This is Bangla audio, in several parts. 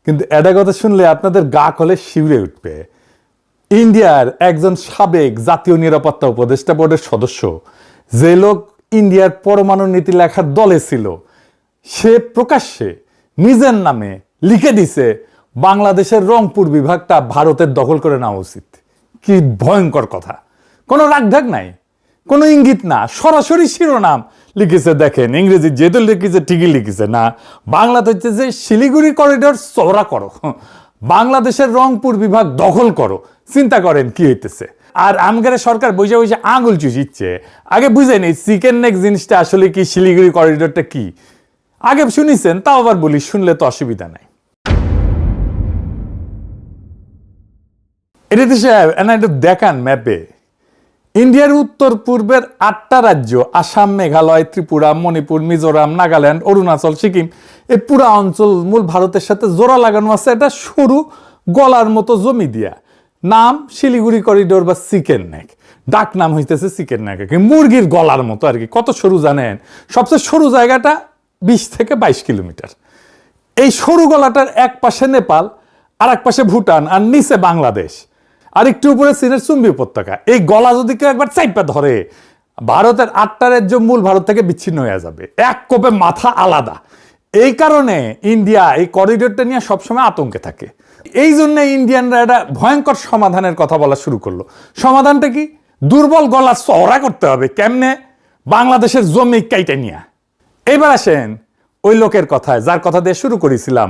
কিন্তু এটা কথা শুনলে আপনাদের গা কলে শিউরে উঠবে। ইন্ডিয়ার একজন সাবেক জাতীয় নিরাপত্তা উপদেষ্টা বোর্ডের সদস্য, যে লোক ইন্ডিয়ার পরমাণু নীতি লেখার দলে ছিল, সে প্রকাশ্যে নিজের নামে লিখে দিছে বাংলাদেশের রংপুর বিভাগটা ভারতের দখল করে নেওয়া উচিত। কি ভয়ঙ্কর কথা! কোনো রাগঢাক নাই, কোনো ইঙ্গিত না, সরাসরি শিরোনাম লিখেছে। দেখেন, ইংরেজি যেহেতু লিখেছে ঠিকই লিখেছে না, বাংলাতে হচ্ছে যে শিলিগুড়ি করিডোর চওড়া করো, বাংলাদেশের রংপুর বিভাগ দখল করো। চিন্তা করেন কি হইতেছে। আর আমগারে সরকার বসে বসে আঙুল চুষিচ্ছে। আগে বুঝে নেই চিকেন নেক জিনিসটা আসলে কি, শিলিগুড়ি করিডোরটা কি। আগে শুনিছেন, তাও আবার বলি, শুনলে তো অসুবিধা নাই। এটাতে সাহেব একটু দেখান ম্যাপে ইন্ডিয়ার উত্তর পূর্বের 8টা রাজ্য, আসাম, মেঘালয়, ত্রিপুরা, মণিপুর, মিজোরাম, নাগাল্যান্ড, অরুণাচল, সিকিম, এই পুরা অঞ্চল মূল ভারতের সাথে জোড়া লাগানো আছে একটা সরু গলার মতো জমি দিয়া। নাম শিলিগুড়ি করিডোর বা চিকেন নেক। ডাক নাম হইতেছে চিকেন নেক, মুরগির গলার মতো আর কি। কত সরু জানেন? সবচেয়ে সরু জায়গাটা 20 থেকে 22 কিলোমিটার। এই সরু গলাটার এক পাশে নেপাল, আর এক পাশে ভুটান, আর নিচে বাংলাদেশ, আর একটু উপরে চীনের চুম্বি উপত্যকা। এই গলা যদি কেউ একবার চাইপা ধরে, ভারতের 8টা রাজ্য মূল ভারত থেকে বিচ্ছিন্ন হয়ে যাবে। এক কোপে মাথা আলাদা। এই কারণে ইন্ডিয়া এই করিডোরটা নিয়ে সবসময় আতঙ্কে থাকে। এই জন্য ইন্ডিয়ানরা একটা ভয়ঙ্কর সমাধানের কথা বলা শুরু করলো। সমাধানটা কি? দুর্বল গলা চওড়া করতে হবে। কেমনে? বাংলাদেশের জমি কাইটা নিয়ে। এবার আসেন ওই লোকের কথায়, যার কথা দিয়ে শুরু করেছিলাম,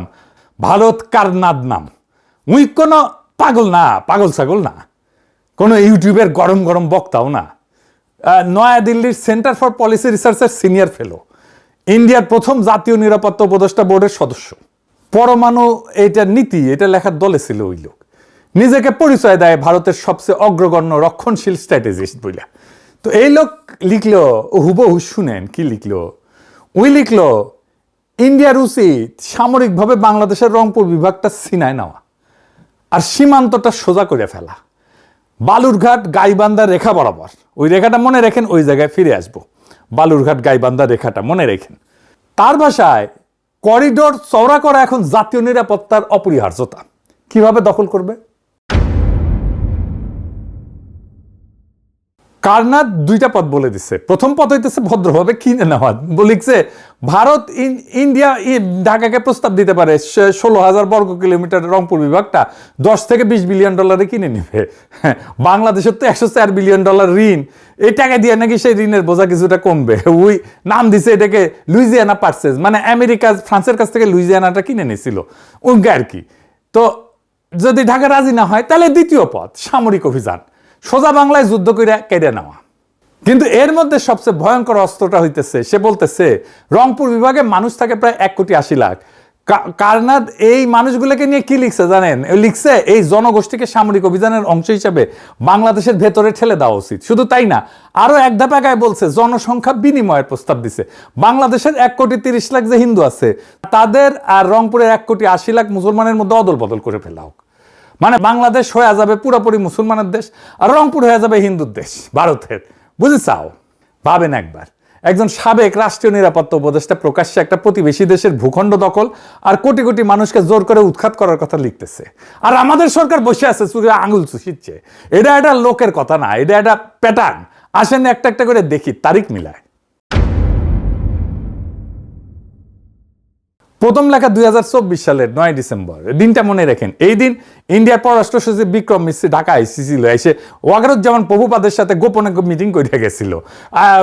ভারত কারনাদ নাম। উই কোনো পাগল না, পাগল ছাগল না, কোনো ইউটিউবের গরম গরম বক্তাও না। নয়াদিল্লির সেন্টার ফর পলিসি রিসার্চের সিনিয়র ফেলো, ইন্ডিয়ার প্রথম জাতীয় নিরাপত্তা উপদেষ্টা বোর্ডের সদস্য, পরমাণু এইটার নীতি এটা লেখার দলে ছিল ওই লোক। নিজেকে পরিচয় দেয় ভারতের সবচেয়ে অগ্রগণ্য রক্ষণশীল স্ট্র্যাটেজিস্ট বইলা। তো এই লোক লিখলো, হুবহু শুনেন কি লিখলো। ওই লিখলো, ইন্ডিয়ার উচিত সামরিকভাবে বাংলাদেশের রংপুর বিভাগটা ছিনায় নেওয়া আর সীমান্তটা সোজা করে ফেলা। বালুরঘাট গাইবান্ধা রেখা বরাবর, ওই রেখাটা মনে রেখেন, ওই জায়গায় ফিরে আসবো। বালুরঘাট গাইবান্ধা রেখাটা মনে রেখেন। তার ভাষায়, করিডোর চওড়া করা এখন জাতীয় নিরাপত্তার অপরিহার্যতা। কিভাবে দখল করবে? কারনাদ 2টা পদ বলে দিচ্ছে। প্রথম পদ হইতেছে ভদ্রভাবে কিনে নেওয়া। লিখছে ভারত ইন্ডিয়া ঢাকাকে প্রস্তাব দিতে পারে 16,000 বর্গ কিলোমিটার রংপুর বিভাগটা 10 থেকে 20 বিলিয়ন ডলারে কিনে নেবে। বাংলাদেশের তো 104 বিলিয়ন ডলার ঋণ। এই টাকা দিয়ে নাকি সেই ঋণের বোঝা কিছুটা কমবে। ওই নাম দিছে এটাকে লুইজিয়ানা পারচেজ, মানে আমেরিকা ফ্রান্সের কাছ থেকে লুইজিয়ানাটা কিনে নিয়েছিল ওকে আর কি। তো যদি ঢাকা রাজি না হয়, তাহলে দ্বিতীয় পদ সামরিক অভিযান, সোজা বাংলায় যুদ্ধ করে কেড়ে নেওয়া। কিন্তু এর মধ্যে সবচেয়ে ভয়ঙ্কর অস্ত্রটা হইতেছে, সে বলতেছে রংপুর বিভাগে মানুষ থাকে প্রায় 1,80,00,000। কারনাদ এই মানুষগুলোকে নিয়ে কি লিখছে জানেন? লিখছে এই জনগোষ্ঠীকে সামরিক অভিযানের অংশ হিসেবে বাংলাদেশের ভেতরে ঠেলে দেওয়া উচিত। শুধু তাই না, আরো এক ধাপ আগায় বলছে জনসংখ্যা বিনিময়ের প্রস্তাব দিছে। বাংলাদেশের 1,30,00,000 যে হিন্দু আছে, তাদের আর রংপুরের 1,80,00,000 মুসলমানের মধ্যে অদল বদল করে ফেলা হোক। মানে বাংলাদেশ হয়ে যাবে পুরোপুরি মুসলমানের দেশ, আর রংপুর হয়ে যাবে হিন্দুর দেশ ভারতের। বুঝে চাও? ভাবেন একবার, একজন সাবেক রাষ্ট্রীয় নিরাপত্তা উপদেষ্টা প্রকাশ্যে একটা প্রতিবেশী দেশের ভূখণ্ড দখল আর কোটি কোটি মানুষকে জোর করে উৎখাত করার কথা লিখতেছে। আর আমাদের সরকার বসে আছে চুলে আঙুল চুষিচ্ছে। এটা একটা লোকের কথা না, এটা একটা প্যাটার্ন। আসেন একটা একটা করে দেখি, তারিখ মিলায়। প্রথম লেখা 2024 সালের 9 ডিসেম্বর। দিনটা মনে রাখেন। এই দিন ইন্ডিয়ার পররাষ্ট্র সচিব বিক্রম মিশ্রি ঢাকা এসেছিল। এসে ওয়াকারুজ্জামান প্রভুপাদের সাথে গোপনে মিটিং করে গেছিল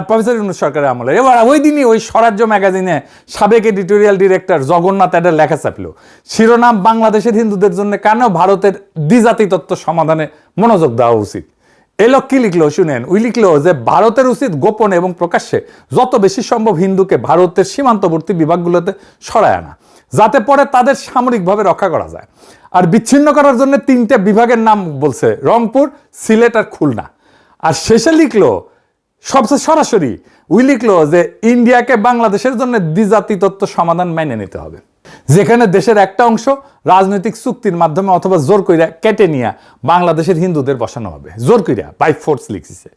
প্রফেসর ইউনূস সরকারের আমলে। এবার ওই দিনই ওই স্বরাজ্য ম্যাগাজিনে সাবেক এডিটোরিয়াল ডিরেক্টর জগন্নাথ একটা লেখা ছাপল, শিরোনাম বাংলাদেশের হিন্দুদের জন্য কেন ভারতের দ্বিজাতি তত্ত্ব সমাধানে মনোযোগ দেওয়া উচিত। এই লোক কি লিখলো শুনেন। ওই লিখলো যে ভারতের উচিত গোপনে এবং প্রকাশ্যে যত বেশি সম্ভব হিন্দুকে ভারতের সীমান্তবর্তী বিভাগগুলোতে সরায় আনা, যাতে পরে তাদের সামরিকভাবে রক্ষা করা যায়। আর বিচ্ছিন্ন করার জন্য 3টে বিভাগের নাম বলছে, রংপুর, সিলেট আর খুলনা। আর শেষে লিখলো সবচেয়ে সরাসরি, ওই লিখলো যে ইন্ডিয়াকে বাংলাদেশের জন্য দ্বিজাতি তত্ত্ব সমাধান মেনে নিতে হবে, যেখানে দেশের একটা অংশ রাজনৈতিক চুক্তির মাধ্যমে অথবা জোর কইরা কেটে নিয়ে বাংলাদেশের হিন্দুদের বসানো হবে। জোর কইরা, বাই ফোর্স লিখছে।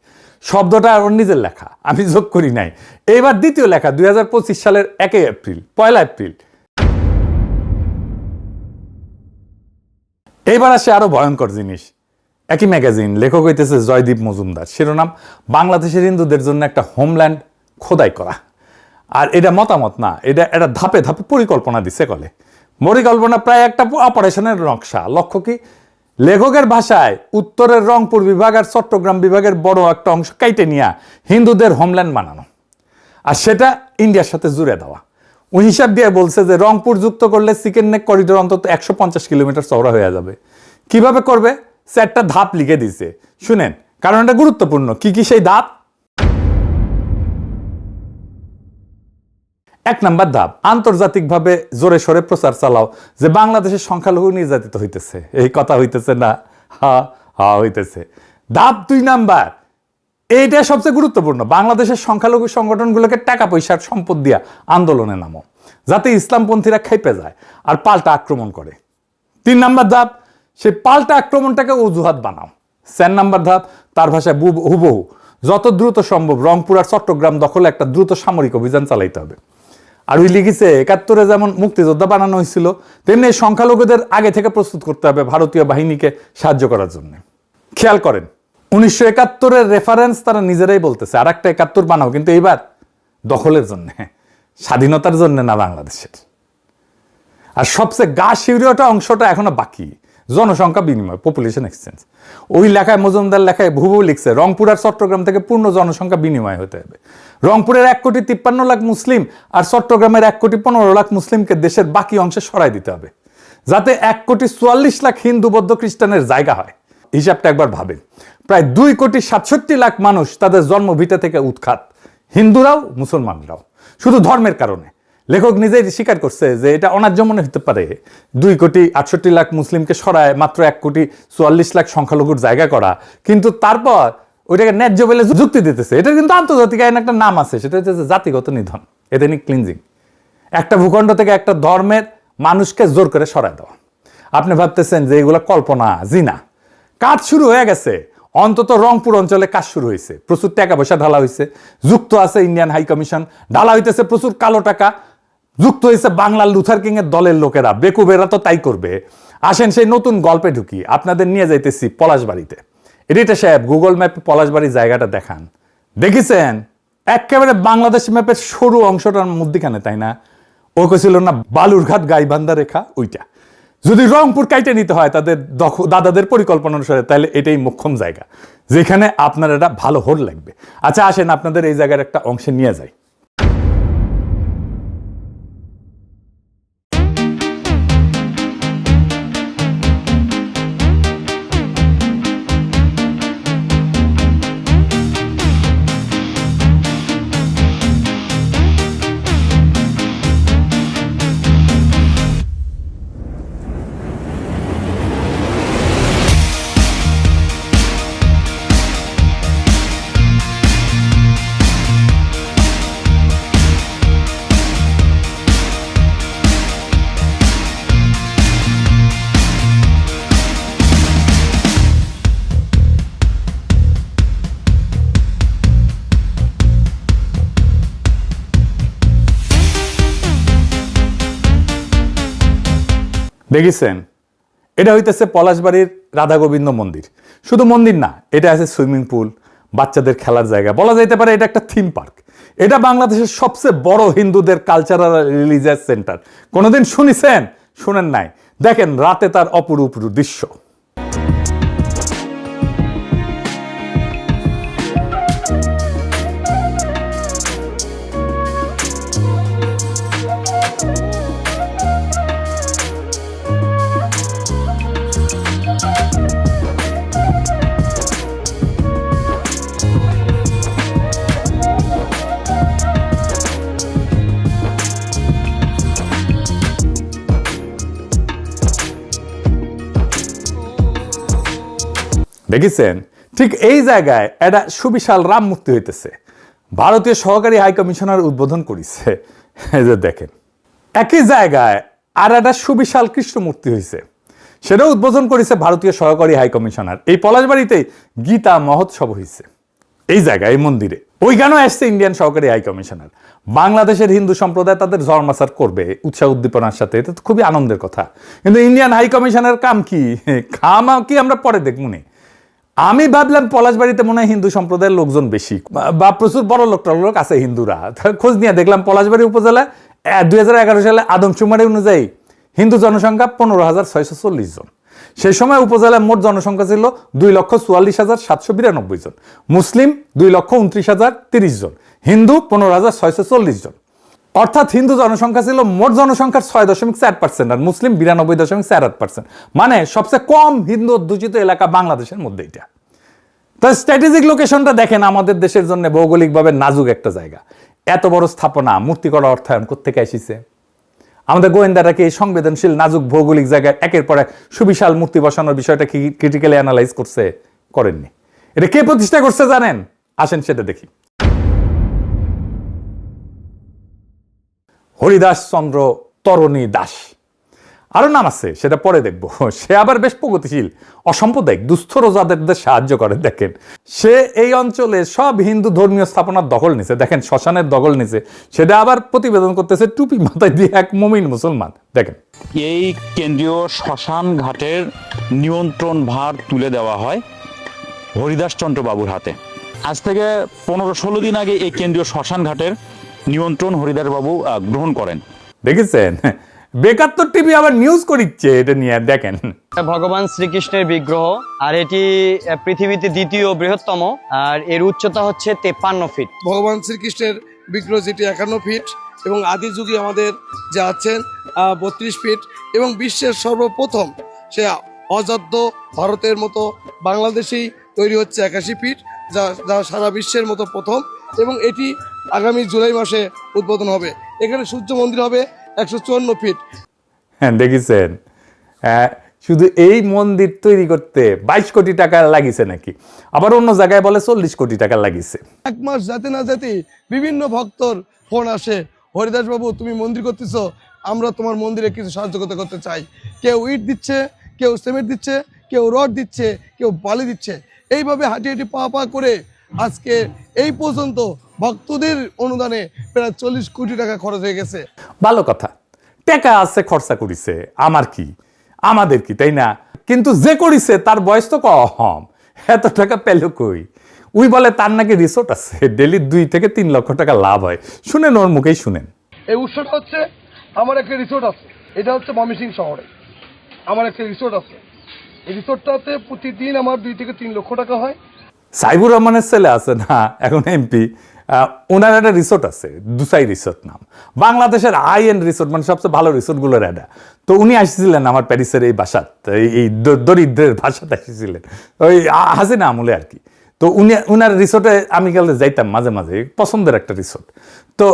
শব্দটা ওর নিজের লেখা, আমি যোগ করি নাই। এবার দ্বিতীয় লেখা 2025 সালের 1 এপ্রিল, 1 এপ্রিল। এইবার আসে আরো ভয়ঙ্কর জিনিস। একই ম্যাগাজিন, লেখক হইতেছে জয়দীপ মজুমদার, শিরোনাম বাংলাদেশের হিন্দুদের জন্য একটা হোমল্যান্ড খোদাই করা। আর এটা মতামত না, এটা ধাপে ধাপে পরিকল্পনা দিছে কলে। পরিকল্পনা প্রায় একটা অপারেশনের নকশা। লক্ষ্য কি? লেখকের ভাষায় উত্তরের রংপুর বিভাগ আর চট্টগ্রাম বিভাগের বড় একটা অংশ কাইটে নিয়ে হিন্দুদের হোমল্যান্ড বানানো, আর সেটা ইন্ডিয়ার সাথে জুড়ে দেওয়া। ওই হিসাব দিয়ে বলছে যে রংপুর যুক্ত করলে চিকেন নেক করিডোর অন্তত 150 কিলোমিটার চওড়া হয়ে যাবে। কিভাবে করবে? চারটা ধাপ লিখে দিছে, শুনেন, কারণ এটা গুরুত্বপূর্ণ। কি কি সেই ধাপ? 1 নাম্বার ধাপ, আন্তর্জাতিকভাবে জোরে সোরে প্রচার চালাও যে বাংলাদেশের সংখ্যালঘু নির্যাতিত হইতেছে। এই কথা হইতেছে না? হা হইতেছে। ধাপ 2 নাম্বার, এইটা সবচেয়ে গুরুত্বপূর্ণ, বাংলাদেশের সংখ্যালঘু সংগঠনগুলোকে টাকা পয়সার সম্পদ দিয়া আন্দোলনে নামো, যাতে ইসলামপন্থীরা খেপে যায় আর পাল্টা আক্রমণ করে। 3 নাম্বার ধাপ, সেই পাল্টা আক্রমণটাকে অজুহাত বানাও। 4 নাম্বার ধাপ, তার ভাষায় হুবহু যত দ্রুত সম্ভব রংপুর আর চট্টগ্রাম দখলে একটা দ্রুত সামরিক অভিযান চালাইতে হবে। আর ওই লিখেছে 71-এ যেমন মুক্তিযোদ্ধা বানানো হয়েছিল, তেমনি সংখ্যালঘুদের আগে থেকে প্রস্তুত করতে হবে ভারতীয় বাহিনীকে সাহায্য করার জন্য। খেয়াল করেন, 1971-এর রেফারেন্স তারা নিজেরাই বলতেছে, আর একটা 71 বানাও, কিন্তু এইবার দখলের জন্য, স্বাধীনতার জন্য না বাংলাদেশের। আর সবচেয়ে গা শিউরিওটা অংশটা এখনো বাকি, জনসংখ্যা বিনিময়, পপুলেশন এক্সচেঞ্জ। ওই লেখায়, মজুমদার লেখায় হুবহু লিখছে রংপুর আর চট্টগ্রাম থেকে পূর্ণ জনসংখ্যা বিনিময় হতে হবে। রংপুরের 1,53,00,000 মুসলিম আর চট্টগ্রামের 1,15,00,000 মুসলিমকে দেশের বাকি অংশে সরাই দিতে হবে, যাতে 1,44,00,000 হিন্দু বৌদ্ধ খ্রিস্টানের জায়গা হয়। হিসাবটা একবার ভাবেন, প্রায় 2,67,00,000 মানুষ তাদের জন্মভিটা থেকে উৎখাত, হিন্দুরাও মুসলমানরাও, শুধু ধর্মের কারণে। লেখক নিজেই স্বীকার করছে যে এটা অন্যায্য মনে হতে পারে 2,68,00,000 মুসলিমকে সরায় মাত্র 1,44,00,000 সংখ্যালঘুর জায়গা করা, কিন্তু তারপর ওইটাকে ন্যায্য বলে যুক্তি দিতেছে। এটার কিন্তু আন্তর্জাতিক আইন একটা নাম আছে, সেটা হচ্ছে জাতিগত নিধন, এথনিক ক্লিনজিং। একটা ভূখণ্ড থেকে একটা ধর্মের মানুষকে জোর করে সরায় দেওয়া। আপনি ভাবতেছেন যে এগুলো কল্পনা? জি না, কাজ শুরু হয়ে গেছে। অন্তত রংপুর অঞ্চলে কাজ শুরু হয়েছে, প্রচুর টাকা পয়সা ঢালা হয়েছে, যুক্ত আছে ইন্ডিয়ান হাই কমিশন, ঢালা হইতেছে প্রচুর কালো টাকা, যুক্ত হয়েছে বাংলার লুথার কিং এর দলের লোকেরা, বেকুবেরা তো তাই করবে। আসেন সেই নতুন গল্পে ঢুকি, আপনাদের নিয়ে যাইতেছি পলাশবাড়িতে। এডিটর সাহেব গুগল ম্যাপে পলাশবাড়ির জায়গাটা দেখান। দেখেছেন একেবারে বাংলাদেশ ম্যাপের সরু অংশটার মধ্যখানে, তাই না? ও কছিল না বালুরঘাট গাইবান্ধা রেখা, ওইটা। যদি রংপুর কাইটে নিতে হয় তাদের দাদাদের পরিকল্পনা অনুসারে, তাহলে এটাই মোক্ষম জায়গা যেখানে আপনার এটা ভালো হোল লাগবে। আচ্ছা আসেন আপনাদের এই জায়গার একটা অংশে নিয়ে যাই। দেখেছেন, এটা হইতেছে পলাশবাড়ির রাধা গোবিন্দ মন্দির। শুধু মন্দির না, এটা আছে সুইমিং পুল, বাচ্চাদের খেলার জায়গা, বলা যাইতে পারে এটা একটা থিম পার্ক। এটা বাংলাদেশের সবচেয়ে বড় হিন্দুদের কালচারাল রিলিজিয়াস সেন্টার। কোনোদিন শুনেছেন? শুনেন নাই? দেখেন রাতে তার অপরূপ দৃশ্য। দেখেছেন, ঠিক এই জায়গায় একটা সুবিশাল রাম মূর্তি হইতেছে, ভারতীয় সহকারী হাই কমিশনার উদ্বোধন করেছে। এই যে দেখেন, একই জায়গায় আর একটা সুবিশাল কৃষ্ণ মূর্তি হয়েছে, সেটাও উদ্বোধন করেছে ভারতীয় সহকারী হাই কমিশনার। এই পলাশবাড়িতেই গীতা মহোৎসব হয়েছে। এই জায়গায়, এই মন্দিরে। ওইখানেও আসছে ইন্ডিয়ান সহকারী হাই কমিশনার। বাংলাদেশের হিন্দু সম্প্রদায় তাদের ধর্মাচার করবে উৎসাহ উদ্দীপনার সাথে, এটা তো খুবই আনন্দের কথা। কিন্তু ইন্ডিয়ান হাই কমিশনের কাম কি, কি আমরা পরে দেখব নি। আমি ভাবলাম পলাশবাড়িতে মনে হয় হিন্দু সম্প্রদায়ের লোকজন বেশি, বা প্রচুর বড় লোক আছে হিন্দুরা। খোঁজ নিয়ে দেখলাম পলাশবাড়ি উপজেলায় 2011 সালে আদমশুমারি অনুযায়ী হিন্দু জনসংখ্যা 15,640 জন। সেই সময় উপজেলার মোট জনসংখ্যা ছিল 2,44,792 জন, মুসলিম 2,29,030 জন, হিন্দু 15,640 জন। অর্থাৎ হিন্দু জনসংখ্যা ছিল মোট জনসংখ্যার 6.4% আর মুসলিম 92.48%। মানে সবচেয়ে কম হিন্দু অধ্যুষিত এলাকা বাংলাদেশের মধ্যে এটা। তো স্ট্র্যাটেজিক লোকেশনটা দেখেন, আমাদের দেশের জন্য ভৌগোলিকভাবে নাজুক একটা জায়গা। এত বড় স্থাপনা, মূর্তি করা অর্থায়ন কোত্থেকে আসিছে? আমাদের গোয়েন্দারা কি এই সংবেদনশীল নাজুক ভৌগোলিক জায়গায় একের পর এক সুবিশাল মূর্তি বসানোর বিষয়টা কি ক্রিটিক্যালি অ্যানালাইজ করছে? করেননি। এটা কে প্রতিষ্ঠা করছে জানেন? আসেন সেটা দেখি। হরিদাস চন্দ্র তরণী দাস, আরো নাম আছে, সেটা পরে দেখবো। সে আবার বেশ প্রগতিশীল, অসাম্প্রদায়িক, দুস্থ রোজাদারদের সাহায্য করে। দেখেন, সে এই অঞ্চলে সব হিন্দু ধর্মীয় স্থাপনার দখল নিছে। দেখেন, শ্মশানের দখল নিছে, সেটা আবার প্রতিবেদন করতেছে টুপি মাথায় দিয়ে এক মুমিন মুসলমান। দেখেন, এই কেন্দ্রীয় শ্মশান ঘাটের নিয়ন্ত্রণ ভার তুলে দেওয়া হয় হরিদাস চন্দ্র বাবুর হাতে। আজ থেকে 15-16 দিন আগে এই কেন্দ্রীয় শ্মশান ঘাটের নিয়ন্ত্রণ হরিদাস বাবু গ্রহণ করেন। দেখেছেন, বেকাত্তর টিভি আবার নিউজ করিচ্ছে এটা নিয়ে। দেখেন, ভগবান শ্রীকৃষ্ণের বিগ্রহ, আর এটি পৃথিবীতে দ্বিতীয় বৃহত্তম, আর এর উচ্চতা হচ্ছে 53 ফিট। ভগবান শ্রীকৃষ্ণের বিগ্রহ যেটি 51 ফিট এবং আদি যুগে আমাদের যা আছেন 32 ফিট, এবং বিশ্বের সর্বপ্রথম সে অযোধ্য ভারতের মতো বাংলাদেশেই তৈরি হচ্ছে 81 ফিট, যা সারা বিশ্বের মতো প্রথম, এবং এটি আগামী জুলাই মাসে উদ্বোধন হবে। এখানে সূর্য মন্দির হবে 154 ফিট। হ্যাঁ, দেখেছেন, শুধু এই মন্দির তৈরি করতে 22 কোটি টাকা লাগিছে নাকি, আবার অন্য জায়গায় বলে 40 কোটি টাকা লাগিছে। এক মাস যেতে না যেতেই বিভিন্ন ভক্তর ফোন আসে, হরিদাস বাবু তুমি মন্দির করতেছ, আমরা তোমার মন্দিরে কিছু সাহায্য করতে চাই। কেউ ইট দিচ্ছে, কেউ সিমেন্ট দিচ্ছে, কেউ রড দিচ্ছে, কেউ বালি দিচ্ছে। এইভাবে হাঁটি হাঁটি পা করে আজকে এই পর্যন্ত ভক্তদের অনুদানে প্রায় 40 কোটি টাকা খরচ হয়ে গেছে। ভালো কথা, টাকা আছে, খরচা করিছে, আমার কি, আমাদের কি, তাই না? কিন্তু যে করিছে তার বয়স তো কম, এত টাকা পেল কই? উই বলে তার নাকি রিসোর্ট আছে, ডেলি 2 থেকে 3 লক্ষ টাকা লাভ হয়। শুনেন, ওর মুখেই শুনেন। এই উৎসটা হচ্ছে, আমার একটা রিসোর্ট আছে, এটা হচ্ছে ময়মনসিংহ শহরে আমার একটা রিসোর্ট আছে। এই রিসোর্টটাতে প্রতিদিন আমার 2 থেকে 3 লক্ষ টাকা হয়। সাইবুর রহমানের ছেলে আছে না, এখন এমপি, ওনার একটা রিসোর্ট আছে, দুসাই রিসোর্ট নাম, বাংলাদেশের হাই এন্ড রিসোর্ট, মানে সবচেয়ে ভালো রিসোর্টগুলোর একটা। তো উনি আসছিলেন আমার প্যারিসের এই বাসাত, এই দরিদ্রের বাসাতে আসছিলেন, ওই হাসিনা আমলে আর কি। তো উনার রিসোর্টে আমি গেলে যাইতাম মাঝে মাঝে, পছন্দের একটা রিসোর্ট। তো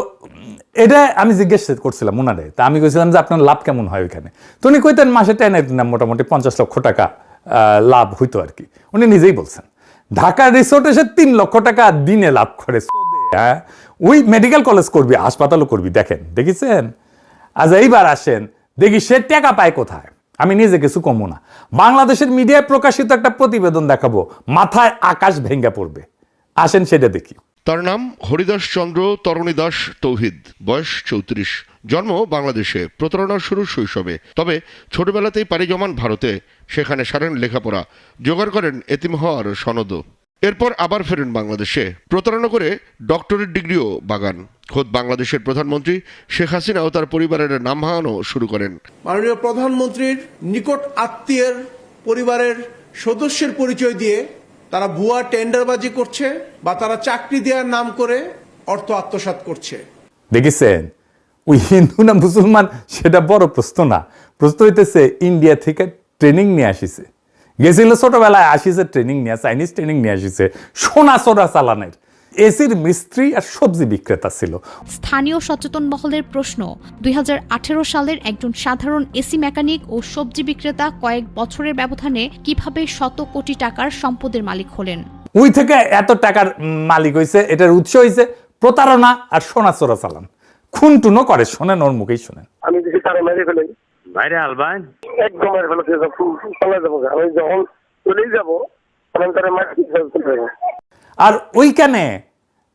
এটা আমি জিজ্ঞেস করছিলাম উনারে, তা আমি কইছিলাম যে আপনার লাভ কেমন হয় ওইখানে। তো উনি কইতেন মাসে টেনে মোটামুটি 50 লক্ষ টাকা লাভ হইতো আর কি। উনি নিজেই বলছেন ঢাকা রিসোর্ট এসে 3 লক্ষ টাকা দিনে লাভ করে। হ্যাঁ, ওই মেডিকেল কলেজ করবি, হাসপাতালও করবি। দেখেন, দেখেছেন? আজ এইবার আসেন দেখি সে টাকা পায় কোথায়। আমি নিজে কিছু কমো না, বাংলাদেশের মিডিয়ায় প্রকাশিত একটা প্রতিবেদন দেখাবো, মাথায় আকাশ ভেঙ্গা পড়বে। আসেন সেটা দেখি। তার নাম হরিদাস চন্দ্র তরণী দাস তৌহিদ, বয়স 34, জন্ম বাংলাদেশে, প্রতারণার শুরু শৈশবে। তবে ছোটবেলাতেই পাড়ি জমান ভারতে, সেখানে সারেন লেখাপড়া, জোগাড় করেন এতিম হওয়ার সনদও। এরপর আবার ফেরেন বাংলাদেশে, প্রতারণা করে ডক্টরেট ডিগ্রিও বাগান। খোদ বাংলাদেশের প্রধানমন্ত্রী শেখ হাসিনাও তার পরিবারের নাম ভাঙানো শুরু করেন। মাননীয় প্রধানমন্ত্রীর নিকট আত্মীয়ের পরিবারের সদস্যের পরিচয় দিয়ে তারা ভুয়া টেন্ডারবাজি করছে বা তারা চাকরি দেওয়ার নাম করে অর্থ আত্মসাৎ করছে। দেখেছেন, ওই হিন্দু না মুসলমান সেটা বড় প্রশ্ন না, প্রশ্ন হইতেছে ইন্ডিয়া থেকে ট্রেনিং নিয়ে আসিছে, গেছিল ছোটবেলায়, আসিছে ট্রেনিং নিয়ে, চাইনিজ ট্রেনিং নিয়ে আসিছে, সোনা সোনা চালানের। এসির মিস্ত্রি আর সবজি বিক্রেতা ছিল। স্থানীয় সচেতন মহলের প্রশ্ন, 2018 সালের একজন সাধারণ এসি মেকানিক ও সবজি বিক্রেতা কয়েক বছরের ব্যবধানে কিভাবে শত কোটি টাকার সম্পদের মালিক হলেন? ওই থেকে এত টাকার মালিক হয়েছে, এটার উৎস হয়েছে প্রতারণা আর সোনা চোরা চালান। খুন টুনো করে, শোনেন, ওর মুখেই শোনেন। আমি যদি তারা মেরে ফেলে বাইরে আলবান একদম মেরে ফেলে চলে যাবো, আমি যখন চলেই যাবো তখন তারা মারি। আর ওইখানে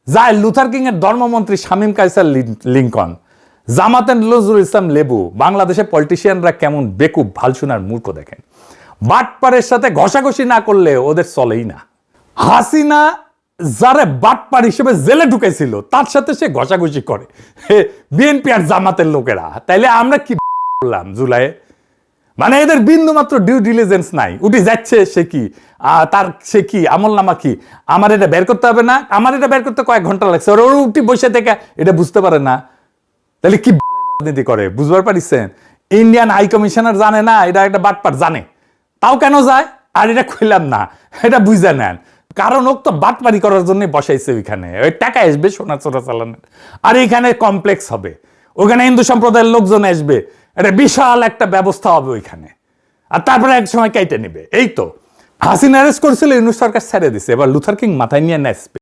যায় লুথার কিং এর ধর্মমন্ত্রী শামীম কায়সার লিঙ্কন, জামাতের নজরুল ইসলাম লেবু। বাংলাদেশে পলিটিশিয়ানরা কেমন বেকুব, ভালসুনার মূর্খ দেখেন। বাটপারের সাথে ঘষাঘষি না করলে ওদের চলেই না। হাসিনা যারে বাটপার হিসেবে জেলে ঢুকেছিল তার সাথে সে ঘষাঘষি করে বিএনপি আর জামাতের লোকেরা। তাইলে আমরা কি করলাম জুলাইয়ে? মানে এদের বিন্দু মাত্র ডিউ ডিলিজেন্স নাই। উঠে যাচ্ছে সে কি, তার সে কি আমল নামা কি, আমার এটা বের করতে হবে না, আমার এটা বের করতে কয়েক ঘন্টা লাগছে, ওর উঠি বসে থেকে এটা বুঝতে পারে না। তাহলে কি রাজনীতি করে বুঝবার পারিছেন? ইন্ডিয়ান হাই কমিশনার জানে না এটা একটা বাটপার, জানে তাও কেন যায়? আর এটা খুললাম না, এটা বুঝে নেন। কারণ ওক তো বাটপারি করার জন্য বসাইছে ওইখানে, ওই টাকা আসবে সোনা চোরা চালানের, আর এখানে কমপ্লেক্স হবে, ওখানে হিন্দু সম্প্রদায়ের লোকজন আসবে, এটা বিশাল একটা ব্যবস্থা হবে ওইখানে, আর তারপরে এক সময় কেটে নেবে। এই তো হাসিনা অ্যারেস্ট করেছিল, ইউনূস সরকার ছেড়ে দিছে, এবার লুথার কিং মাথায় নিয়ে নেসবে।